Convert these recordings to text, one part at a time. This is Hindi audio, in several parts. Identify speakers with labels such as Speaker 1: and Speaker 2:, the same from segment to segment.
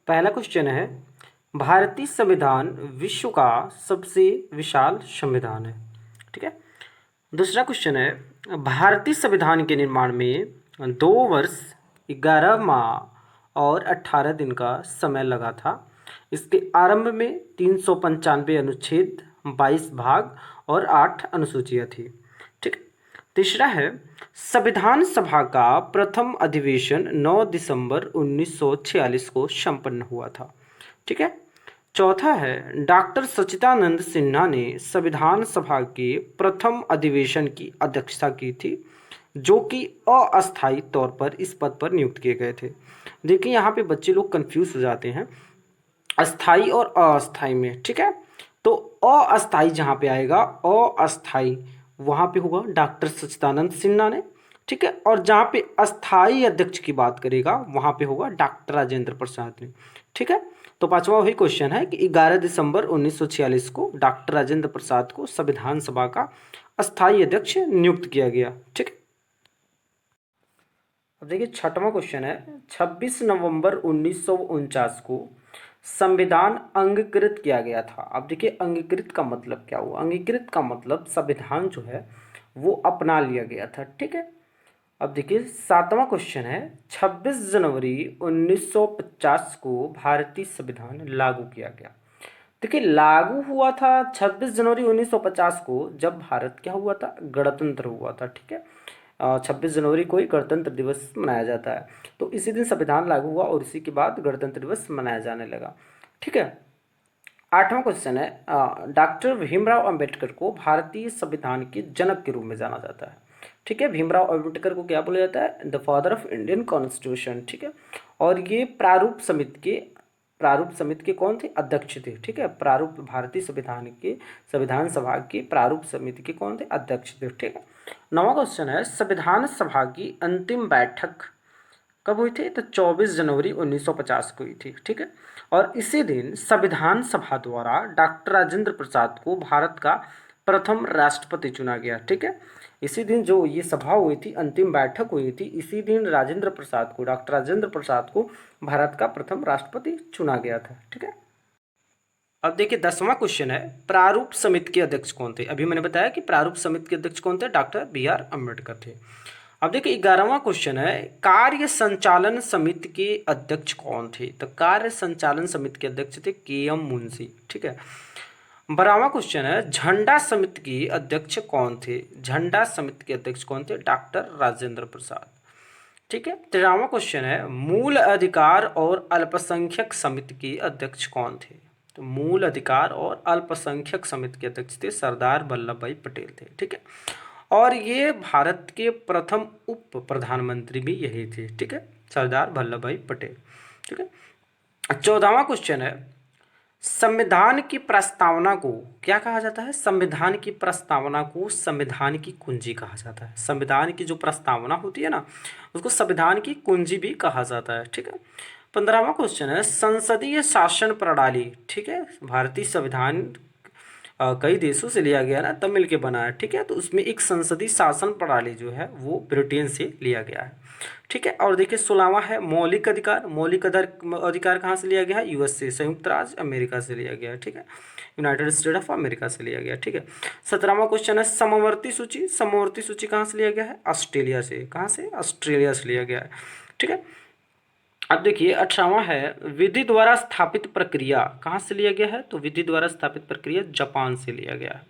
Speaker 1: पहला क्वेश्चन है, भारतीय संविधान विश्व का सबसे विशाल संविधान है। ठीक है। दूसरा क्वेश्चन है, भारतीय संविधान के निर्माण में 2 वर्ष 11 माह और 18 दिन का समय लगा था। इसके आरंभ में 395 अनुच्छेद, 22 भाग और 8 अनुसूचियाँ थी। ठीक है। तीसरा है, संविधान सभा का प्रथम अधिवेशन 9 दिसंबर 1946 को संपन्न हुआ था। ठीक है। चौथा है, डॉक्टर सच्चिदानंद सिन्हा ने संविधान सभा के प्रथम अधिवेशन की अध्यक्षता की थी, जो कि अस्थायी तौर पर इस पद पर नियुक्त किए गए थे। देखिए यहाँ पे बच्चे लोग कंफ्यूज हो जाते हैं अस्थाई और अस्थाई में। ठीक है। तो अस्थाई जहाँ पे आएगा, अस्थाई वहाँ पे होगा डॉक्टर सच्चिदानंद सिन्हा ने। ठीक है। और जहाँ पे अस्थाई अध्यक्ष की बात करेगा वहाँ पे होगा डॉक्टर राजेंद्र प्रसाद ने। ठीक है। तो पांचवा वही क्वेश्चन है कि 11 दिसंबर 1946 को डॉक्टर राजेंद्र प्रसाद को संविधान सभा का अस्थाई अध्यक्ष नियुक्त किया गया। ठीक है। अब देखिए छठवां क्वेश्चन है, 26 नवंबर 1949 को संविधान अंगीकृत किया गया था। अब देखिए अंगीकृत का मतलब क्या हुआ। अंगीकृत का मतलब संविधान जो है वो अपना लिया गया था। ठीक है। अब देखिए सातवां क्वेश्चन है, 26 जनवरी 1950 को भारतीय संविधान लागू किया गया। देखिए लागू हुआ था 26 जनवरी 1950 को, जब भारत क्या हुआ था, गणतंत्र हुआ था। ठीक है। 26 जनवरी को ही गणतंत्र दिवस मनाया जाता है। तो इसी दिन संविधान लागू हुआ और इसी के बाद गणतंत्र दिवस मनाया जाने लगा। ठीक है। आठवां क्वेश्चन है, डॉक्टर भीमराव अंबेडकर को भारतीय संविधान के जनक के रूप में जाना जाता है। ठीक है। भीमराव अंबेडकर को क्या बोला जाता है, the father of Indian constitution. ठीक है। और ये प्रारूप समिति के कौन थे, अध्यक्ष थे। ठीक है। प्रारूप भारतीय संविधान सभा के प्रारूप समिति के कौन थे, अध्यक्ष थे। ठीक है। नौवां क्वेश्चन है, संविधान सभा की अंतिम बैठक कब हुई थी, तो 24 जनवरी 1950 को हुई थी। ठीक है। और इसी दिन संविधान सभा द्वारा डॉक्टर राजेंद्र प्रसाद को भारत का प्रथम राष्ट्रपति चुना गया। ठीक है। इसी दिन जो ये सभा हुई थी, अंतिम बैठक हुई थी, इसी दिन डॉक्टर राजेंद्र प्रसाद को भारत का प्रथम राष्ट्रपति चुना गया था। ठीक है। अब देखिए 10वां क्वेश्चन है, प्रारूप समिति के अध्यक्ष कौन थे। अभी मैंने बताया कि प्रारूप समिति के अध्यक्ष कौन थे, डॉक्टर BR अम्बेडकर थे। अब देखिए 11वां क्वेश्चन है, कार्य संचालन समिति के अध्यक्ष कौन थे। तो कार्य संचालन समिति के अध्यक्ष थे KM मुंशी। ठीक है। 12वां क्वेश्चन है, झंडा समिति के अध्यक्ष कौन थे। झंडा समिति के अध्यक्ष कौन थे, डॉक्टर राजेंद्र प्रसाद। ठीक है। 13वां क्वेश्चन है, मूल अधिकार और अल्पसंख्यक समिति के अध्यक्ष कौन थे। तो मूल अधिकार और अल्पसंख्यक समिति के अध्यक्ष थे सरदार वल्लभ भाई पटेल थे। ठीक है। और ये भारत के प्रथम उप प्रधानमंत्री भी यही थे। ठीक है, सरदार वल्लभ भाई पटेल। ठीक है। 14वां क्वेश्चन है, संविधान की प्रस्तावना को क्या कहा जाता है। संविधान की प्रस्तावना को संविधान की कुंजी कहा जाता है। संविधान की जो प्रस्तावना होती है ना, उसको संविधान की कुंजी भी कहा जाता है। ठीक है। 15वां क्वेश्चन है, संसदीय शासन प्रणाली। ठीक है। भारतीय संविधान कई देशों से लिया गया ना, तब मिलके बना है। ठीक है। तो उसमें एक संसदीय शासन प्रणाली जो है वो ब्रिटेन से लिया गया है। ठीक है। और देखिए 16वां है, मौलिक अधिकार। अधिकार कहाँ से लिया गया है, USA, संयुक्त राज्य अमेरिका से लिया गया है। ठीक है। यूनाइटेड स्टेट ऑफ अमेरिका से लिया गया। ठीक है। 17वां क्वेश्चन है, समवर्ती सूची। समवर्ती सूची कहाँ से लिया गया है, ऑस्ट्रेलिया से। कहाँ से, ऑस्ट्रेलिया से लिया गया है। ठीक है। अब देखिए 18वां है, विधि द्वारा स्थापित प्रक्रिया कहाँ से लिया गया है, तो विधि द्वारा स्थापित प्रक्रिया जापान से लिया गया है।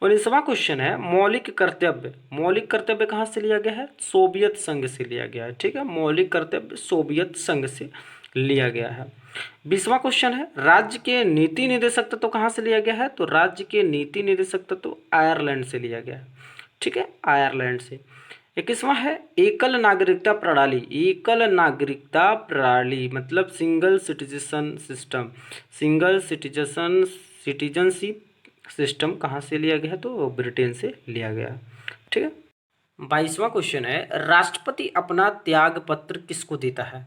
Speaker 1: 19वां क्वेश्चन है, मौलिक कर्तव्य। मौलिक कर्तव्य कहाँ से लिया गया है, सोवियत संघ से लिया गया है। ठीक है। मौलिक कर्तव्य सोवियत संघ से लिया गया है। 20वां क्वेश्चन है, राज्य के नीति निदेशक तत्व कहाँ से लिया गया है, तो राज्य के नीति निदेशक तत्व आयरलैंड से लिया गया है। ठीक है, आयरलैंड से। 21वां है, एकल नागरिकता प्रणाली। एकल नागरिकता प्रणाली मतलब single citizen system. Single citizenship system कहाँ से लिया गया है, तो ब्रिटेन से लिया गया है। ठीक है। 22वां क्वेश्चन है, राष्ट्रपति अपना त्याग पत्र किसको देता है।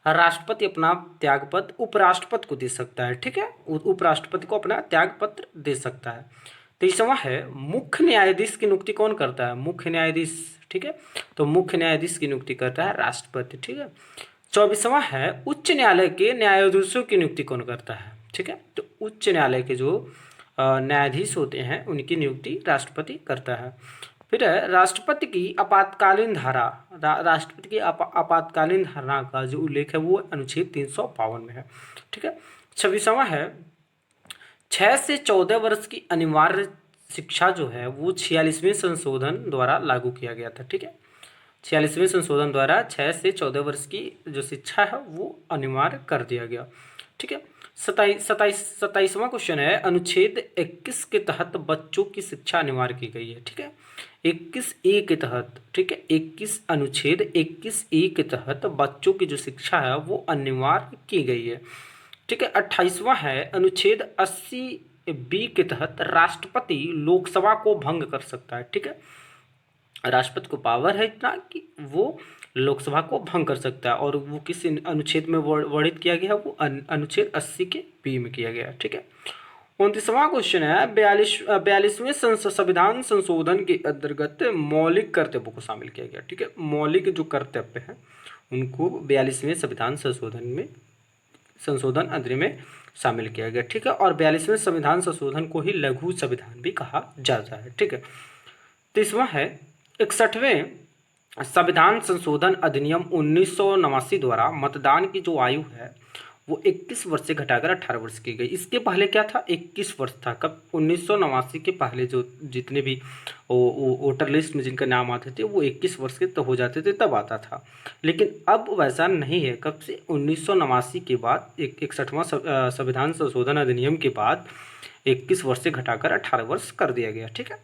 Speaker 1: राष्ट्रपति अपना त्याग पत्र उपराष्ट्रपति को दे सकता है। ठीक है। उपराष्ट्रपति को अपना त्याग पत्र दे सकता है। 23वां है, मुख्य न्यायाधीश की नियुक्ति कौन करता है, मुख्य न्यायाधीश। ठीक है। तो मुख्य न्यायाधीश की नियुक्ति करता है राष्ट्रपति। ठीक है। 24वां है उच्च न्यायालय के न्यायाधीशों की नियुक्ति कौन करता है। ठीक है, तो उच्च न्यायालय के जो न्यायाधीश होते हैं उनकी नियुक्ति राष्ट्रपति करता है। फिर है राष्ट्रपति की आपातकालीन धारा, राष्ट्रपति की आपातकालीन धारा का जो उल्लेख है वो अनुच्छेद 352 में है। ठीक है, 26वां है 6 से 14 वर्ष की अनिवार्य शिक्षा जो है वो 46वें संशोधन द्वारा लागू किया गया था। ठीक है, 46वें संशोधन द्वारा 6 से 14 वर्ष की जो शिक्षा है वो अनिवार्य कर दिया गया। ठीक है, 27वां क्वेश्चन है अनुच्छेद 21 के तहत बच्चों की शिक्षा अनिवार्य की गई है। ठीक है, 21A के तहत, ठीक है, 21 अनुच्छेद 21A के तहत बच्चों की जो शिक्षा है वो अनिवार्य की गई है। ठीक है, 28वां है अनुच्छेद 80B के तहत राष्ट्रपति लोकसभा को भंग कर सकता है। ठीक है, राष्ट्रपति को पावर है इतना कि वो लोकसभा को भंग कर सकता है, और वो किस अनुच्छेद में वर्णित किया गया है, वो अनुच्छेद 80 के बी में किया गया है। ठीक है, 29वां क्वेश्चन है 42वें संविधान संशोधन के अंतर्गत मौलिक कर्तव्यों को शामिल किया गया। ठीक है, मौलिक जो कर्तव्य हैं उनको 42वें संशोधन अधिनियम में शामिल किया गया। ठीक है, और 42वें संविधान संशोधन को ही लघु संविधान भी कहा जाता है। ठीक है, 30वां है 61वें संविधान संशोधन अधिनियम 1989 द्वारा मतदान की जो आयु है वो 21 वर्ष से घटाकर 18 वर्ष की गई। इसके पहले क्या था, 21 वर्ष था। कब, 1989 के पहले जो जितने भी वोटर लिस्ट में जिनका नाम आते थे वो 21 वर्ष के तो हो जाते थे तब आता था, लेकिन अब वैसा नहीं है। कब से, 1989 के बाद 61वां संविधान संशोधन अधिनियम के बाद 21 वर्ष से घटाकर 18 वर्ष कर दिया गया। ठीक है,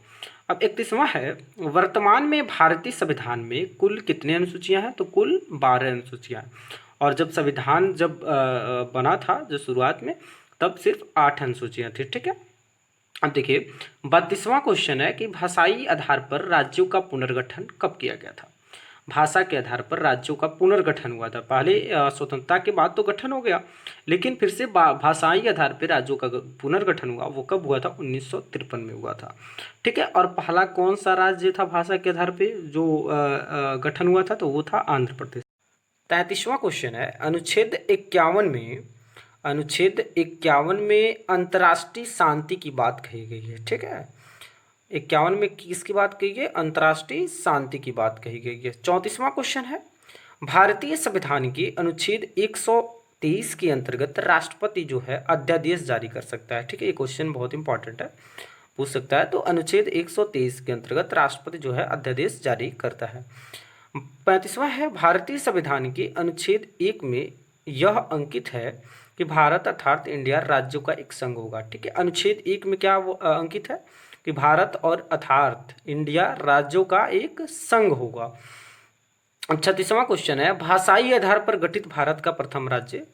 Speaker 1: अब 31वां है वर्तमान में भारतीय संविधान में कुल कितने अनुसूचियां हैं, तो कुल 12 अनुसूचियां हैं, और जब संविधान बना था जो शुरुआत में तब सिर्फ 8 अनुसूचियां थी। ठीक है, अब देखिए 32वां क्वेश्चन है कि भाषाई आधार पर राज्यों का पुनर्गठन कब किया गया था। भाषा के आधार पर राज्यों का पुनर्गठन हुआ था। पहले स्वतंत्रता के बाद तो गठन हो गया, लेकिन फिर से भाषाई आधार पर राज्यों का पुनर्गठन हुआ, वो कब हुआ था, 1953 में हुआ था। ठीक है, और पहला कौन सा राज्य था भाषा के आधार पर जो गठन हुआ था, तो वो था आंध्र प्रदेश। 33वां क्वेश्चन है अनुच्छेद 51 में अंतर्राष्ट्रीय शांति की बात कही गई है। ठीक है, 51 में किसकी बात कही गई, अंतर्राष्ट्रीय शांति की बात कही गई है। 34वां क्वेश्चन है भारतीय संविधान के अनुच्छेद 123 के अंतर्गत राष्ट्रपति जो है अध्यादेश जारी कर सकता है। ठीक है, ये क्वेश्चन बहुत इंपॉर्टेंट है, पूछ सकता है। तो अनुच्छेद 123 के अंतर्गत राष्ट्रपति जो है अध्यादेश जारी करता है। 35वां है भारतीय संविधान के अनुच्छेद 1 में यह अंकित है कि भारत अर्थात इंडिया राज्यों का एक संघ होगा। ठीक है, अनुच्छेद 1 में क्या अंकित है कि भारत और अर्थात इंडिया राज्यों का एक संघ होगा। 36वां क्वेश्चन है भाषाई आधार पर गठित भारत का प्रथम राज्य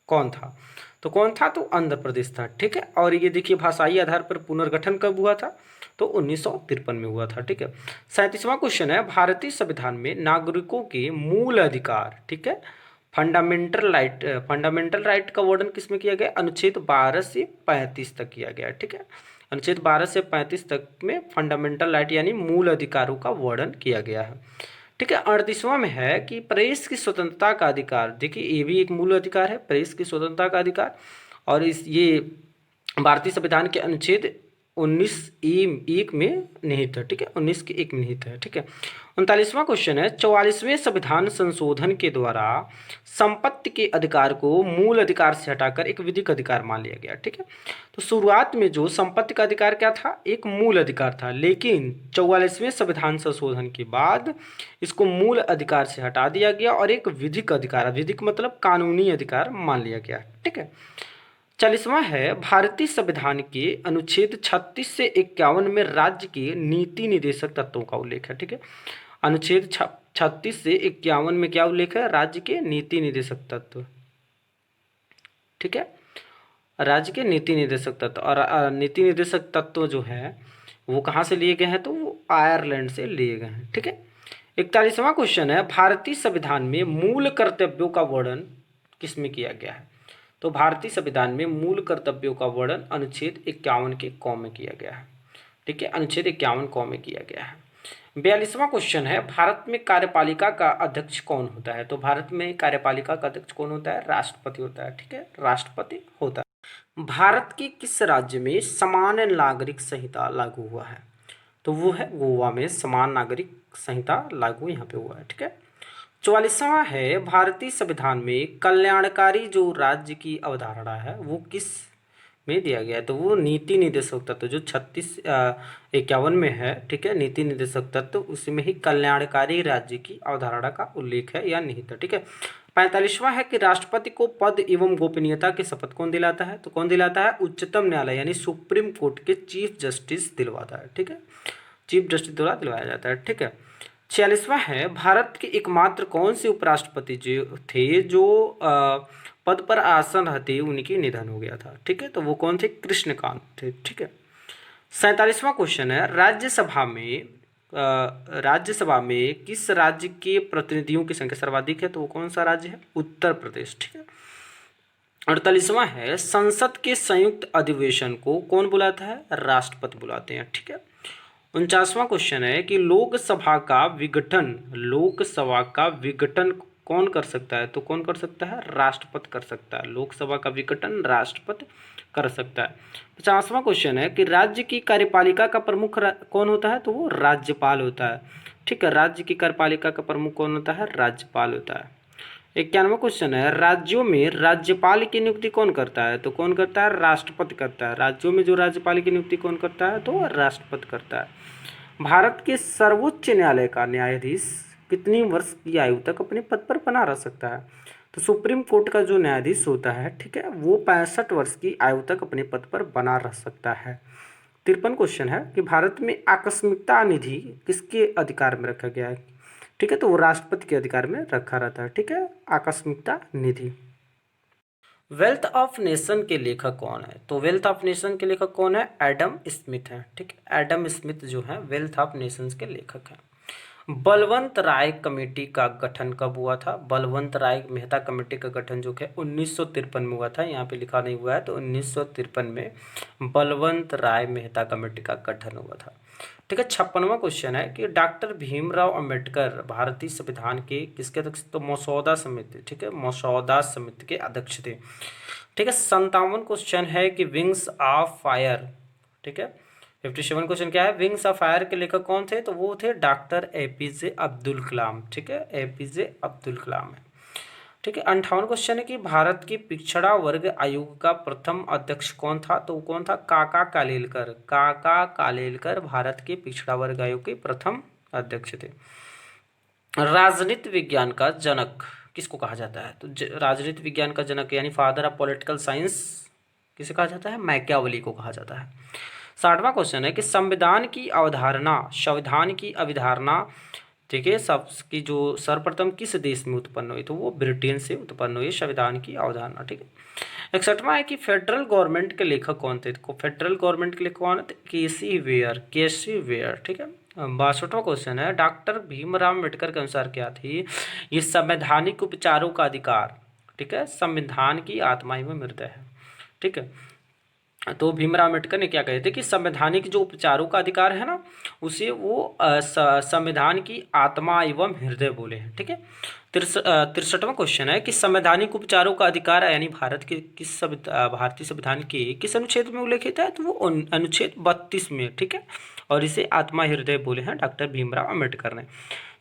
Speaker 1: कौन था, तो कौन था, तो आंध्र प्रदेश था। ठीक है, और ये देखिए भाषाई आधार पर पुनर्गठन कब हुआ था, तो 1953 में हुआ था। ठीक है, 37वां क्वेश्चन है भारतीय संविधान में नागरिकों के मूल अधिकार, ठीक है, फंडामेंटल राइट का वर्णन किसमें किया गया, अनुच्छेद 12 से 35 तक किया गया। ठीक है, अनुच्छेद 12 से 35 तक में फंडामेंटल राइट यानी मूल अधिकारों का वर्णन किया गया है। ठीक है, 38वां में है कि प्रेस की स्वतंत्रता का अधिकार, देखिए ये भी एक मूल अधिकार है, प्रेस की स्वतंत्रता का अधिकार, और ये भारतीय संविधान के अनुच्छेद 19(1) में निहित है। ठीक है, 19 के 1 में निहित है। ठीक है, 39वां क्वेश्चन है 44वें संविधान संशोधन के द्वारा संपत्ति के अधिकार को मूल अधिकार से हटाकर एक विधिक अधिकार मान लिया गया। ठीक है, तो शुरुआत में जो संपत्ति का अधिकार क्या था, एक मूल अधिकार था, लेकिन 44वें संविधान संशोधन के बाद इसको मूल अधिकार से हटा दिया गया और एक विधिक अधिकार, विधिक मतलब कानूनी अधिकार मान लिया गया। ठीक है, 40वां है भारतीय संविधान के अनुच्छेद 36 से 51 में राज्य के नीति निर्देशक तत्वों का उल्लेख है। ठीक है, अनुच्छेद 36 से 51 में क्या उल्लेख है, राज्य के नीति निर्देशक तत्व। ठीक है, राज्य के नीति निर्देशक तत्व, और नीति निर्देशक तत्व जो है वो कहाँ से लिए गए हैं, तो वो आयरलैंड से लिए गए हैं। ठीक है, 41वां क्वेश्चन है भारतीय संविधान में मूल कर्तव्यों का वर्णन किसमें किया गया है, तो भारतीय संविधान में मूल कर्तव्यों का वर्णन अनुच्छेद 51 के क में किया गया है। ठीक है, अनुच्छेद 51 क में किया गया है। 42वां क्वेश्चन है, भारत में कार्यपालिका का अध्यक्ष कौन होता है? तो भारत में कार्यपालिका का अध्यक्ष कौन होता है? राष्ट्रपति होता है। ठीक है, राष्ट्रपति होता है। भारत के किस राज्य में समान नागरिक संहिता लागू हुआ है? तो वो है गोवा में समान नागरिक संहिता लागू यहाँ पे हुआ है। ठीक है। 44वां है, भारतीय संविधान में कल्याणकारी जो राज्य की अवधारणा है वो किस में दिया गया है? तो वो नीति निर्देशक तत्व जो 51 में है। ठीक है, नीति निर्देशक तत्व उसमें ही कल्याणकारी राज्य की अवधारणा का उल्लेख है या निहित है। ठीक है। 45वां है कि राष्ट्रपति को पद एवं गोपनीयता की शपथ कौन दिलाता है? तो कौन दिलाता है? उच्चतम न्यायालय यानी सुप्रीम कोर्ट के चीफ जस्टिस दिलवाता है। ठीक है, चीफ जस्टिस द्वारा दिलवाया जाता है। ठीक है। 46वां है, भारत के एकमात्र कौन से उपराष्ट्रपति जो थे जो पद पर आसन रहते ही उनकी निधन हो गया था? ठीक है, तो वो कौन थे? कृष्णकांत थे। ठीक है। 47वां क्वेश्चन है, राज्यसभा में किस राज्य के प्रतिनिधियों की संख्या सर्वाधिक है? तो वो कौन सा राज्य है? उत्तर प्रदेश। ठीक है। 48वां है, संसद के संयुक्त अधिवेशन को कौन बुलाता है? राष्ट्रपति बुलाते हैं। ठीक है। 49वां क्वेश्चन है कि लोकसभा का विघटन कौन कर सकता है? तो कौन कर सकता है? राष्ट्रपति कर सकता है। लोकसभा का विघटन राष्ट्रपति कर सकता है। 50वां क्वेश्चन है कि राज्य की कार्यपालिका का प्रमुख कौन होता है? तो वो राज्यपाल होता है। ठीक है, राज्य की कार्यपालिका का प्रमुख कौन होता है? राज्यपाल होता है। 91वां क्वेश्चन है, राज्यों में राज्यपाल की नियुक्ति कौन करता है? तो कौन करता है? राष्ट्रपति करता है। राज्यों में जो राज्यपाल की नियुक्ति कौन करता है? तो राष्ट्रपति करता है। भारत के सर्वोच्च न्यायालय का न्यायाधीश कितनी वर्ष की आयु तक अपने पद पर बना रह सकता है? तो सुप्रीम कोर्ट का जो न्यायाधीश होता है, ठीक है, वो 65 वर्ष की आयु तक अपने पद पर बना रह सकता है। 53 क्वेश्चन है कि भारत में आकस्मिकता निधि किसके अधिकार में रखा गया है? ठीक है, तो वो राष्ट्रपति के अधिकार में रखा रहता है। ठीक है, आकस्मिकता निधि। वेल्थ ऑफ नेशन के लेखक कौन है? तो वेल्थ ऑफ नेशन के लेखक कौन है? एडम स्मिथ है। ठीक है, एडम स्मिथ जो है वेल्थ ऑफ नेशंस के लेखक हैं। बलवंत राय कमेटी का गठन कब हुआ था? बलवंत राय मेहता कमेटी का गठन जो है 1953 में हुआ था। यहाँ पे लिखा नहीं हुआ है, तो 1953 में बलवंत राय मेहता कमेटी का गठन हुआ था। ठीक है। 56वां क्वेश्चन है कि डॉक्टर भीमराव अंबेडकर भारतीय संविधान के किसके अध्यक्ष? तो मसौदा समिति। ठीक है, मसौदा समिति के अध्यक्ष थे। ठीक है। 57 क्वेश्चन है कि विंग्स ऑफ फायर। ठीक है। 57 क्वेश्चन क्या है? विंग्स ऑफ फायर के लेखक कौन थे? तो वो थे डॉक्टर एपीजे अब्दुल कलाम। ठीक है, एपीजे अब्दुल कलाम है। ठीक है। 58 क्वेश्चन है कि भारत की पिछड़ा वर्ग आयोग का प्रथम अध्यक्ष कौन था? तो कौन था? काका कालेलकर। काका कालेलकर भारत के पिछड़ा वर्ग आयोग के प्रथम अध्यक्ष थे। राजनीति विज्ञान का जनक किसको कहा जाता है? तो राजनीति विज्ञान का जनक यानी फादर ऑफ पॉलिटिकल साइंस किसे कहा जाता है? मैकियावेली को कहा जाता है। 60वां क्वेश्चन है कि संविधान की अवधारणा ठीक है, सबकी जो सर्वप्रथम किस देश में उत्पन्न हुई? तो वो ब्रिटेन से उत्पन्न हुई संविधान की अवधारणा। ठीक है। 61वां है कि फेडरल गवर्नमेंट के लेखक कौन थे? तो फेडरल गवर्नमेंट के लेखक कौन थे? केसी वेयर। ठीक है। 62वां क्वेश्चन है, डॉक्टर भीमराव अम्बेडकर के अनुसार क्या थी? ये संवैधानिक उपचारों का अधिकार। ठीक है, संविधान की आत्मा एवं हृदय है। ठीक है, तो भीमराव अम्बेडकर ने क्या कहे थे कि संवैधानिक जो उपचारों का अधिकार है ना, उसे वो संविधान की आत्मा एवं हृदय बोले हैं। ठीक है। 63वां क्वेश्चन है कि संवैधानिक उपचारों का अधिकार यानी भारत के भारतीय संविधान के किस अनुच्छेद में उल्लेखित है? तो वो अनुच्छेद 32 में। ठीक है, और इसे आत्मा हृदय बोले हैं डॉक्टर भीमराव अम्बेडकर ने।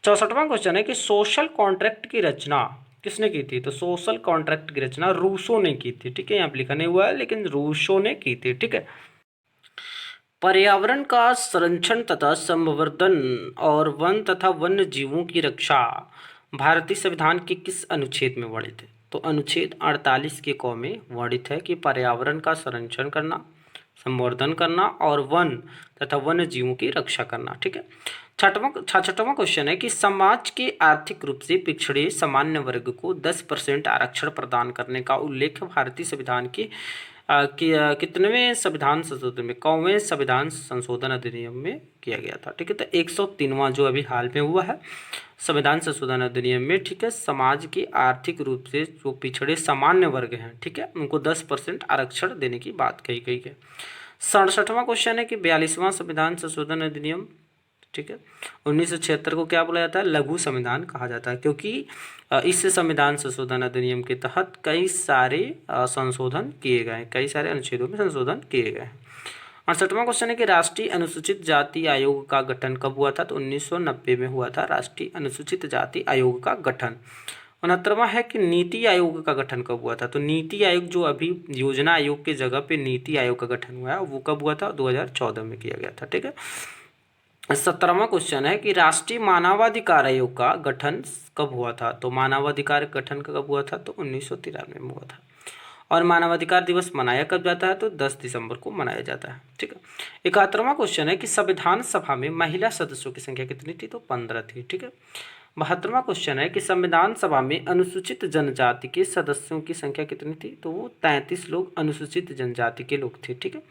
Speaker 1: 64वां क्वेश्चन है कि सोशल कॉन्ट्रैक्ट की रचना किसने की थी? तो सोशल कॉन्ट्रैक्ट की रचना रूसो ने की थी। ठीक है, यहाँ पे लिखा नहीं हुआ है, लेकिन रूसो ने की थी। ठीक है। पर्यावरण का संरक्षण तथा संवर्धन और वन तथा वन्य जीवों की रक्षा भारतीय संविधान के किस अनुच्छेद में वर्णित है? तो अनुच्छेद 48 के क में वर्णित है कि पर्यावरण का संरक्षण करना, संवर्धन करना और वन तथा वन्य जीवों की रक्षा करना। ठीक है। 66वां क्वेश्चन है कि समाज के आर्थिक रूप से पिछड़े सामान्य वर्ग को 10% आरक्षण प्रदान करने का उल्लेख भारतीय संविधान के कितनेवें संविधान संशोधन में? 91वें संविधान संशोधन अधिनियम में किया गया था। ठीक है, तो 103वां जो अभी हाल में हुआ है संविधान संशोधन अधिनियम में। ठीक है, समाज के आर्थिक रूप से जो पिछड़े सामान्य वर्ग हैं, ठीक है, उनको 10% आरक्षण देने की बात कही गई है। 67वां क्वेश्चन है कि 42वां संविधान संशोधन अधिनियम ठीक है। 1976 को क्या बोला जाता है? लघु संविधान कहा जाता है, क्योंकि इस संविधान संशोधन अधिनियम के तहत कई सारे संशोधन किए गए हैं, कई सारे अनुच्छेदों में संशोधन किए गए हैं। 68वां क्वेश्चन है कि राष्ट्रीय अनुसूचित जाति आयोग का गठन कब हुआ था? तो 1990 में हुआ था राष्ट्रीय अनुसूचित जाति आयोग का गठन। 69वां है कि नीति आयोग का गठन कब हुआ था? तो नीति आयोग जो अभी योजना आयोग के जगह पे नीति आयोग का गठन हुआ है वो कब हुआ था? 2014 में किया गया था, ठीक है। 70वां क्वेश्चन है कि राष्ट्रीय मानवाधिकार आयोग का गठन कब हुआ था? तो मानवाधिकार गठन कब हुआ था? तो 1993 में हुआ था। और मानवाधिकार दिवस मनाया कब जाता है? तो 10 दिसंबर को मनाया जाता है, ठीक है। 71वां क्वेश्चन है कि संविधान सभा में महिला सदस्यों की संख्या कितनी थी? तो 15 थी, ठीक है। 72वां क्वेश्चन है कि संविधान सभा में अनुसूचित जनजाति के सदस्यों की संख्या कितनी थी? तो वो 33 लोग अनुसूचित जनजाति के लोग थे, ठीक है।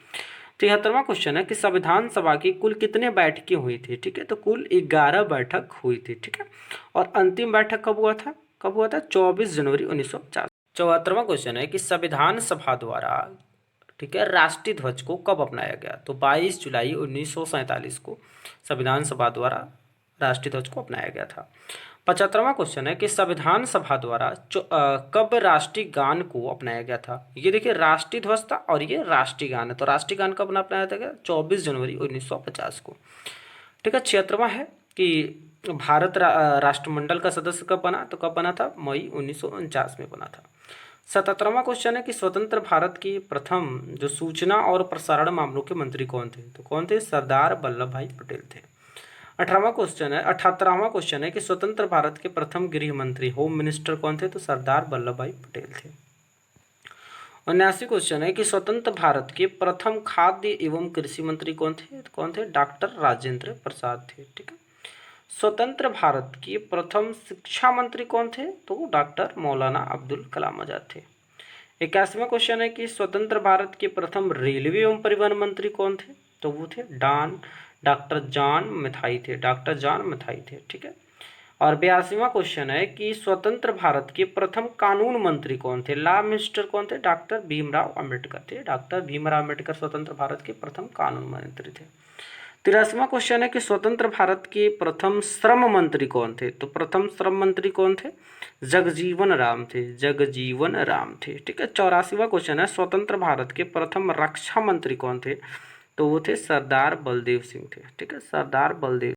Speaker 1: 73वां क्वेश्चन है कि संविधान सभा की कुल कितने बैठकें हुई थी? ठीक है, तो कुल 11 बैठक हुई थी, ठीक है। और अंतिम बैठक कब हुआ था? 24 जनवरी 1950। 74वां क्वेश्चन है कि संविधान सभा द्वारा, ठीक है, राष्ट्रीय ध्वज को कब अपनाया गया? तो 22 जुलाई 1947 को संविधान सभा द्वारा राष्ट्रीय ध्वज को अपनाया गया था। 75वां क्वेश्चन है कि संविधान सभा द्वारा कब राष्ट्रीय गान को अपनाया गया था? ये देखिए, राष्ट्रीय ध्वज था और ये राष्ट्रीय गान है, तो राष्ट्रीय गान कब अपनाया था? 24 जनवरी 1950 को, ठीक है। 76वां है कि भारत राष्ट्रमंडल का सदस्य कब बना? तो कब बना था? मई 1949 में बना था। 77वां क्वेश्चन है कि स्वतंत्र भारत की प्रथम जो सूचना और प्रसारण मामलों के मंत्री कौन थे? तो कौन थे? सरदार वल्लभ भाई पटेल थे। 78वां क्वेश्चन है कि स्वतंत्र भारत के प्रथम गृह मंत्री, होम मिनिस्टर कौन थे? तो सरदार वल्लभ भाई पटेल थे। 79 क्वेश्चन है कि स्वतंत्र भारत के प्रथम खाद्य एवं कृषि मंत्री कौन थे? तो कौन थे? डॉक्टर राजेंद्र प्रसाद थे, ठीक है। स्वतंत्र भारत के प्रथम शिक्षा मंत्री कौन थे? तो डॉक्टर मौलाना अब्दुल कलाम आजाद थे। 81वां क्वेश्चन है कि स्वतंत्र भारत के प्रथम रेलवे एवं परिवहन मंत्री कौन थे? तो वो थे डॉक्टर जॉन मथाई थे, डॉक्टर जॉन मथाई थे, ठीक है। और 82वां क्वेश्चन है कि स्वतंत्र भारत के प्रथम कानून मंत्री कौन थे? लॉ मिनिस्टर कौन थे? डॉक्टर भीमराव अम्बेडकर थे, डॉक्टर भीमराव अम्बेडकर स्वतंत्र भारत के प्रथम कानून मंत्री थे। 83वां क्वेश्चन है कि स्वतंत्र भारत के प्रथम श्रम मंत्री कौन थे? तो प्रथम श्रम मंत्री कौन थे? जगजीवन राम थे, जगजीवन राम थे, ठीक है। 84वां क्वेश्चन है स्वतंत्र भारत के प्रथम रक्षा मंत्री कौन थे? तो वो थे सरदार बलदेव सिंह थे, ठीक है, सरदार बलदेव